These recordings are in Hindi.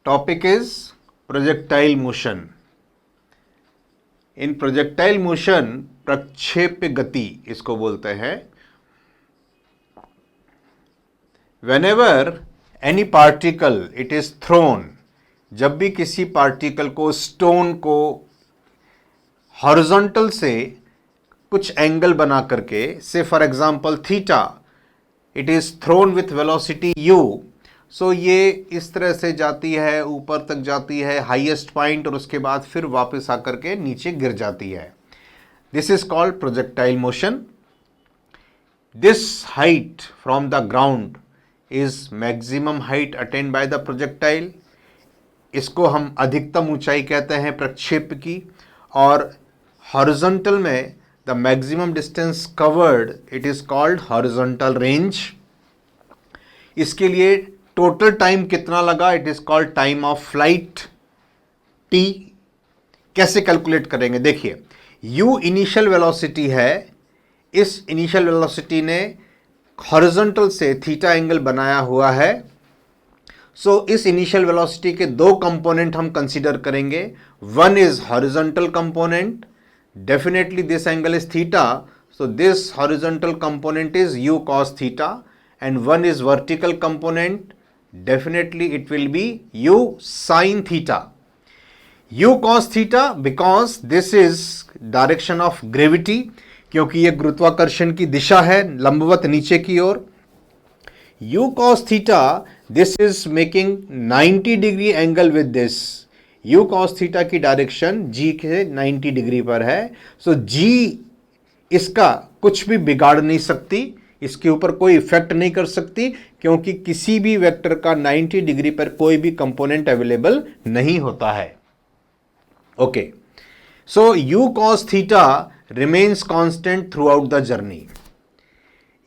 Topic is projectile motion. In projectile motion प्रक्षेप्य गति इसको बोलते हैं। Whenever any particle it is thrown, जब भी किसी पार्टिकल को, स्टोन को हॉरिजॉन्टल से कुछ एंगल बना करके, से for example theta, it is throne with velocity u, सो ये इस तरह से जाती है, ऊपर तक जाती है हाईएस्ट पॉइंट, और उसके बाद फिर वापस आकर के नीचे गिर जाती है। This is called projectile motion. This height from the ground is maximum height attend by the projectile. इसको हम अधिकतम ऊंचाई कहते हैं प्रक्षेप की। और हॉरिजॉन्टल में the maximum distance covered it is called horizontal range. इसके लिए टोटल टाइम कितना लगा, it is called time of flight T. कैसे कैलकुलेट करेंगे, देखिए u इनिशियल वेलोसिटी है। इस इनिशियल वेलोसिटी ने हॉरिजॉन्टल से थीटा एंगल बनाया हुआ है। सो इस इनिशियल वेलोसिटी के दो कंपोनेंट हम कंसीडर करेंगे। One is horizontal component, definitely this angle is theta, so this horizontal component is u cos theta, and one is vertical component, definitely it will be u sin theta. u cos theta because this is direction of gravity, क्योंकि यह गुरुत्वाकर्षण की दिशा है लंबवत नीचे की ओर। u cos theta this is making 90 degree angle with this. u cos theta की डायरेक्शन g के 90 डिग्री पर है। सो g इसका कुछ भी बिगाड़ नहीं सकती, इसके ऊपर कोई इफेक्ट नहीं कर सकती, क्योंकि किसी भी वेक्टर का 90 डिग्री पर कोई भी कंपोनेंट अवेलेबल नहीं होता है। Okay, so u cos theta remains constant through out the journey.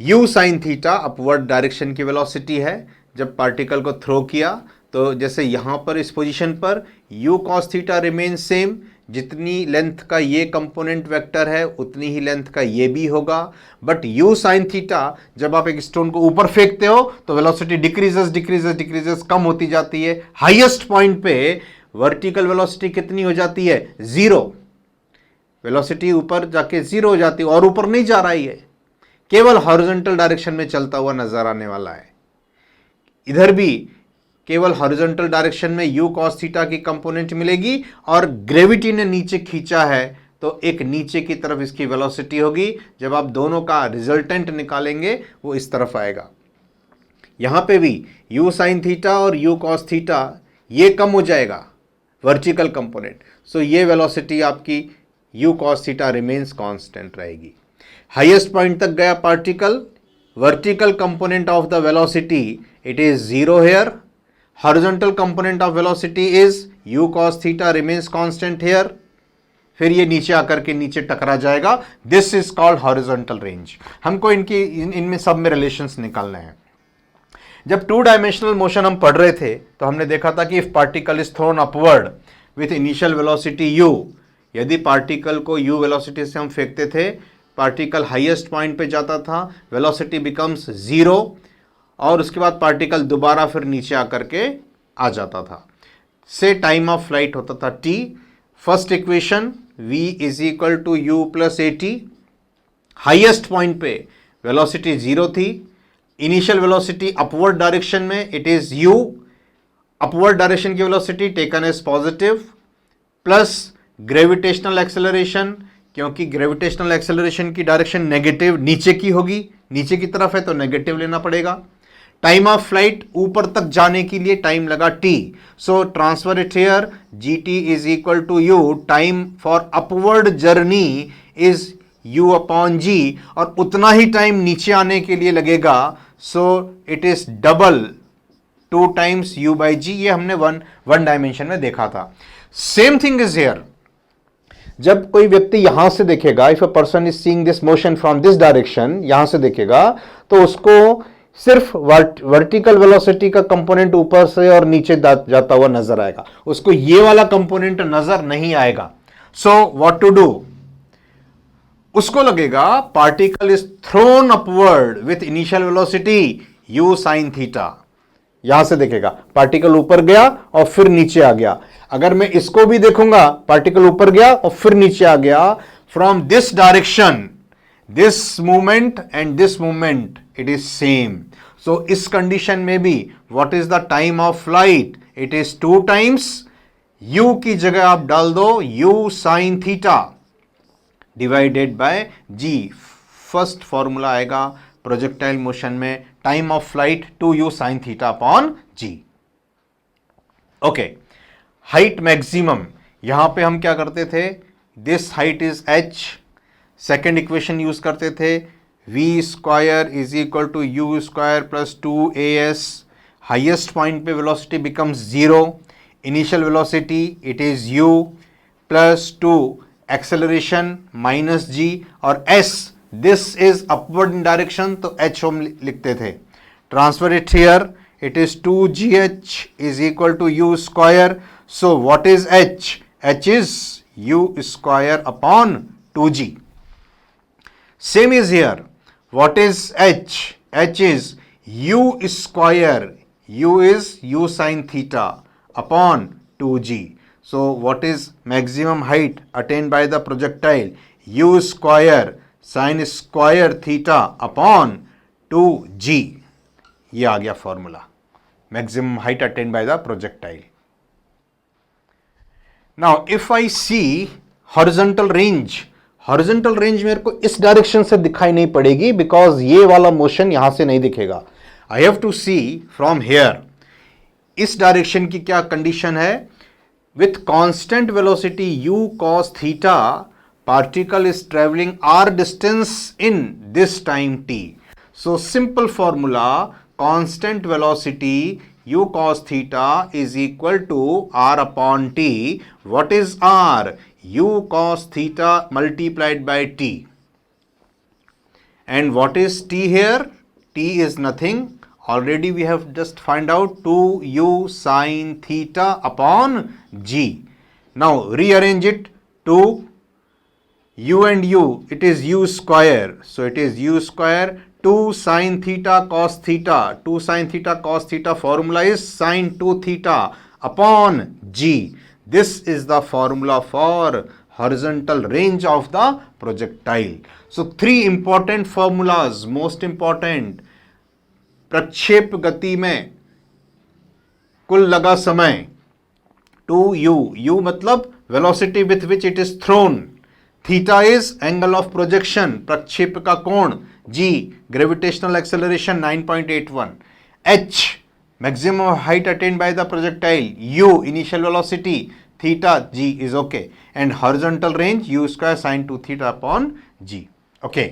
u sin theta upward direction की वेलोसिटी है। जब पार्टिकल को थ्रो किया तो जैसे यहां पर इस पोजीशन पर u cos theta remains same, जितनी लेंथ का ये कंपोनेंट वेक्टर है उतनी ही लेंथ का ये भी होगा। बट u sin थीटा, जब आप एक स्टोन को ऊपर फेंकते हो तो वेलोसिटी डिक्रीजेस डिक्रीजेस डिक्रीजेस, कम होती जाती है। हाईएस्ट पॉइंट पे वर्टिकल वेलोसिटी कितनी हो जाती है, जीरो। वेलोसिटी ऊपर जाके जीरो हो जाती है और ऊपर नहीं जा रही है, केवल हॉरिजॉन्टल डायरेक्शन में चलता हुआ नजर आने वाला है। इधर भी केवल हॉरिजॉन्टल डायरेक्शन में u cos थीटा की कंपोनेंट मिलेगी, और ग्रेविटी ने नीचे खींचा है तो एक नीचे की तरफ इसकी वेलोसिटी होगी। जब आप दोनों का रिजल्टेंट निकालेंगे वो इस तरफ आएगा। यहां पे भी u sin थीटा और u cos थीटा ये कम हो जाएगा, वर्टिकल कंपोनेंट। सो ये वेलोसिटी आपकी u cos theta remains constant रहेगी। हाईएस्ट पॉइंट तक गया particle, vertical component of the velocity it is zero hair, horizontal component of velocity is u cos theta remains constant here, फिर ये नीचे आकर के नीचे टकरा जाएगा। This is called horizontal range. हमको इनमें सब में रिलेशंस निकालने हैं। जब टू डायमेंशनल मोशन हम पढ़ रहे थे तो हमने देखा था कि if particle is throne upward with initial velocity u, यदि पार्टिकल को u वेलोसिटी से हम फेंकते थे, पार्टिकल हाईएस्ट पॉइंट पे जाता था, वेलोसिटी बिकम्स जीरो, और उसके बाद पार्टिकल दोबारा फिर नीचे आकर के आ जाता था। से टाइम ऑफ फ्लाइट होता था t। First equation v is equal to u plus a t. Highest point पे वेलोसिटी जीरो थी, इनिशियल वेलोसिटी अपवर्ड डायरेक्शन में it is u, upward direction की velocity taken as positive, plus gravitational acceleration, क्योंकि ग्रेविटेशनल एक्सेलरेशन की डायरेक्शन नेगेटिव नीचे की होगी, नीचे की तरफ है तो नेगेटिव लेना पड़ेगा। टाइम ऑफ फ्लाइट ऊपर तक जाने के लिए टाइम लगा t, so transfer it here, gt is equal to u, time for upward journey is u upon g, और उतना ही टाइम नीचे आने के लिए लगेगा, so it is double 2 times u by g। ये हमने वन डायमेंशन में देखा था। Same thing is here. जब कोई व्यक्ति यहां से देखेगा, if a person is seeing this motion from this direction, यहां से देखेगा तो उसको सिर्फ वर्टिकल वेलोसिटी का कंपोनेंट ऊपर से और नीचे जाता हुआ नजर आएगा, उसको ये वाला कंपोनेंट नजर नहीं आएगा। सो व्हाट टू डू, उसको लगेगा particle is throne upward with initial velocity u sin theta, यहां से देखेगा पार्टिकल ऊपर गया और फिर नीचे आ गया। अगर मैं इसको भी देखूंगा, पार्टिकल ऊपर गया और फिर नीचे आ गया, from this direction this movement and this movement it is same. So इस कंडीशन में भी what is the time of flight, it is 2 times u की जगह आप डाल दो u sine theta divided by g। First formula आएगा प्रोजेक्टाइल मोशन में, time of flight 2u sine theta upon g। Okay, height maximum, यहां पे हम क्या करते थे, this height is h, second equation use करते थे v square is equal to u square plus 2as। Highest point पे velocity becomes 0, initial velocity it is u plus 2 acceleration minus g, और s this is upward in direction तो h हम लिखते थे। Transfer it here, it is 2gh is equal to u square. So what is h? h is u square upon 2g। Same is here. What is h? h is u square. u is u sin theta upon 2g. So what is maximum height attained by the projectile? u square sin square theta upon 2g. ये आ गया formula, maximum height attained by the projectile. Now if I see horizontal range, horizontal range मेरे को इस डायरेक्शन से दिखाई नहीं पड़ेगी, बिकॉज ये वाला मोशन यहां से नहीं दिखेगा। I have to see from here. इस डायरेक्शन की क्या कंडीशन है, with constant velocity u cos theta particle is travelling r distance in this time t। So simple formula, constant velocity u cos theta is equal to r upon t। What is r? u cos theta multiplied by t. And what is t here? t is nothing. Already we have just find out 2u sin theta upon g. Now rearrange it to u and u. It is u square. So it is u square 2 sin theta cos theta. 2 sin theta cos theta formula is sin 2 theta upon g. This is the formula for horizontal range of the projectile. So 3 important formulas, most important. प्रक्षेप गति में कुल लगा समय 2u, u मतलब velocity with which it is thrown, theta is angle of projection, प्रक्षेप का कोण, g gravitational acceleration 9.81, h maximum height attained by the projectile, u initial velocity, theta g is okay, and horizontal range u square sin 2 theta upon g. Okay,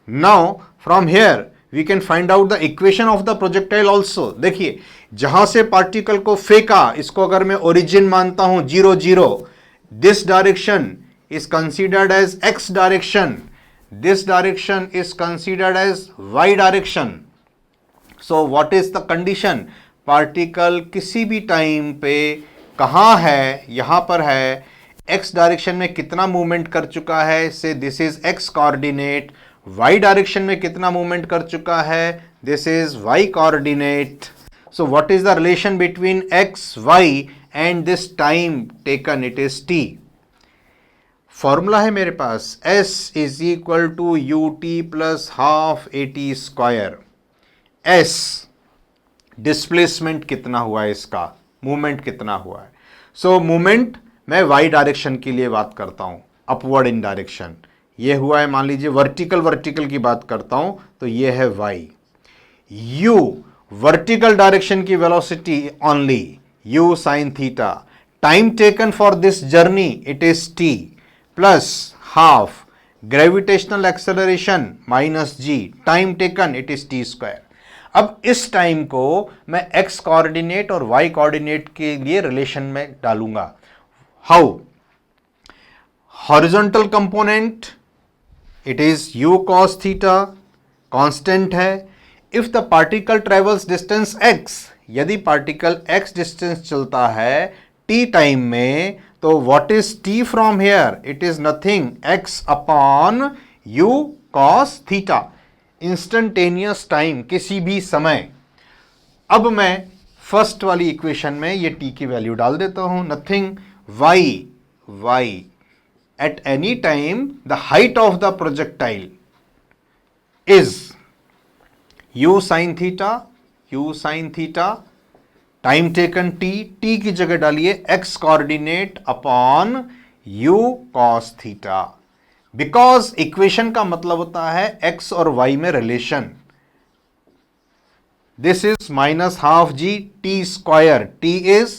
now from here we can find out the equation of the projectile also. देखिए, जहां से पार्टिकल को फेंका, इसको अगर मैं ओरिजिन मानता हूं 0 0, this direction is considered as x direction, this direction is considered as y direction. So what is the condition? Particle किसी भी टाइम पे कहाँ है, यहां पर है, x डायरेक्शन में कितना मूवमेंट कर चुका है, so this is x coordinate, y direction में कितना मूवमेंट कर चुका है, this is y coordinate. So what is the relation between x, y and this time taken, it is t। Formula है मेरे पास, s is equal to ut plus half at square. s displacement कितना हुआ है, इसका मूवमेंट कितना हुआ है। सो मूवमेंट मैं y डायरेक्शन के लिए बात करता हूं, अपवर्ड इन डायरेक्शन, ये हुआ है, मान लीजिए वर्टिकल की बात करता हूं तो ये है y। u वर्टिकल डायरेक्शन की velocity only, u sine theta. Time taken for this journey it is t plus half gravitational acceleration minus g, time taken it is t square. अब इस टाइम को मैं x कोऑर्डिनेट और y कोऑर्डिनेट के लिए रिलेशन में डालूंगा। How? Horizontal component it is u cos theta, constant है। If the particle travels distance x, यदि पार्टिकल x डिस्टेंस चलता है t टाइम में, तो what is t from here? It is nothing, x upon u cos theta, instantaneous time, किसी भी समय। अब मैं फर्स्ट वाली इक्वेशन में ये टी की वैल्यू डाल देता हूं, nothing, y at any time the height of the projectile is u sin theta, time taken t की जगह डालिए x coordinate upon u cos theta, because equation का मतलब होता है x और y में relation. This is minus half G T square, t is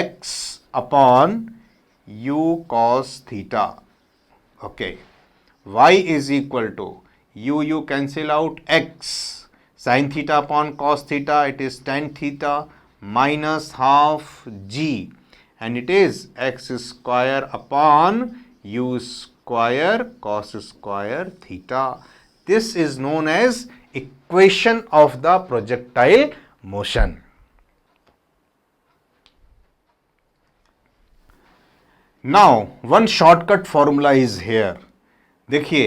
x upon u cos theta. Okay, y is equal to u cancel out, x sin theta upon cos theta, it is tan theta minus half g, and it is x square upon u square cos square theta. This is known as equation of the projectile motion. Now one shortcut formula is here. देखिए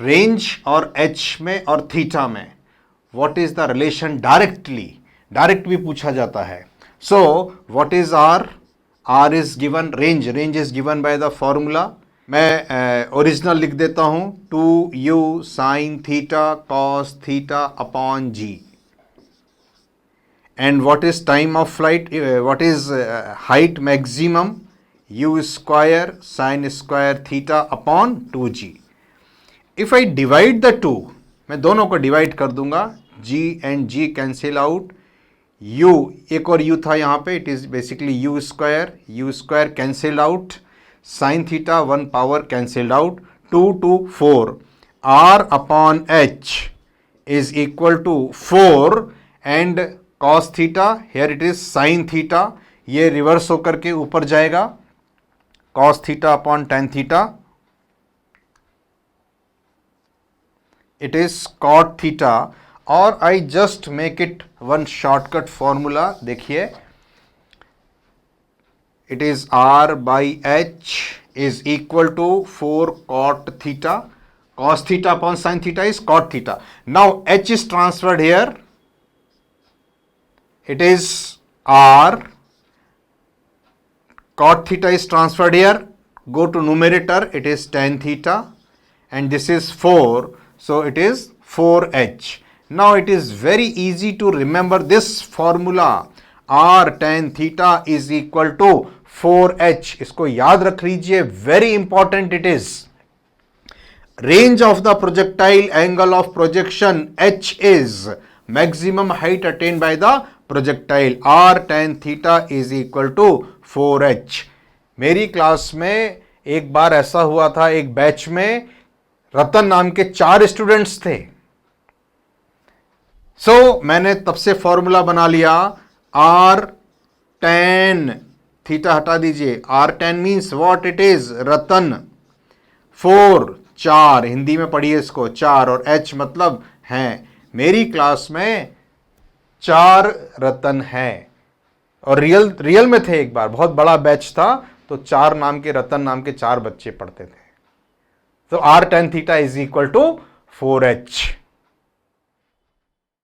रेंज और h में और थीटा में what is the relation directly, direct भी पूछा जाता है. So what is r? r is given, range is given by the formula. मैं ओरिजिनल लिख देता हूं 2u sin theta cos theta upon g. And what is time of flight, what is height maximum? u square sin square theta upon 2g. If I divide the two, मैं दोनों को डिवाइड कर दूंगा, g and g cancel out, u एक और u था यहाँ पे, it is basically u square cancel out, sin theta 1 power cancelled out, 2 to 4, r upon h is equal to 4 and cos theta, here it is sin theta, ये रिवर्स होकर के ऊपर जाएगा, cos theta upon tan theta, it is cot theta, और I just make it one shortcut formula. देखिए it is r by h is equal to 4 cot theta, cos theta upon sin theta is cot theta. Now h is transferred here, it is r, cot theta is transferred here, go to numerator, it is tan theta, and this is 4, so it is 4h. Now it is very easy to remember this formula, r tan theta is equal to 4h. इसको याद रख लीजिए, very important it is. Range of the projectile, angle of projection, h is maximum height attained by the projectile, r tan theta is equal to 4h. मेरी क्लास में एक बार ऐसा हुआ था, एक बैच में रतन नाम के 4 स्टूडेंट्स थे. मैंने तब से फॉर्मूला बना लिया, r tan थीटा हटा दीजिए, r tan means what it is, रतन, 4 हिंदी में पढ़िए इसको, 4 और h मतलब हैं. मेरी क्लास में 4 रतन हैं और रियल में थे. एक बार बहुत बड़ा बैच था, तो 4 नाम के, रतन नाम के 4 बच्चे पढ़ते थे. तो r tan theta is equal to 4h.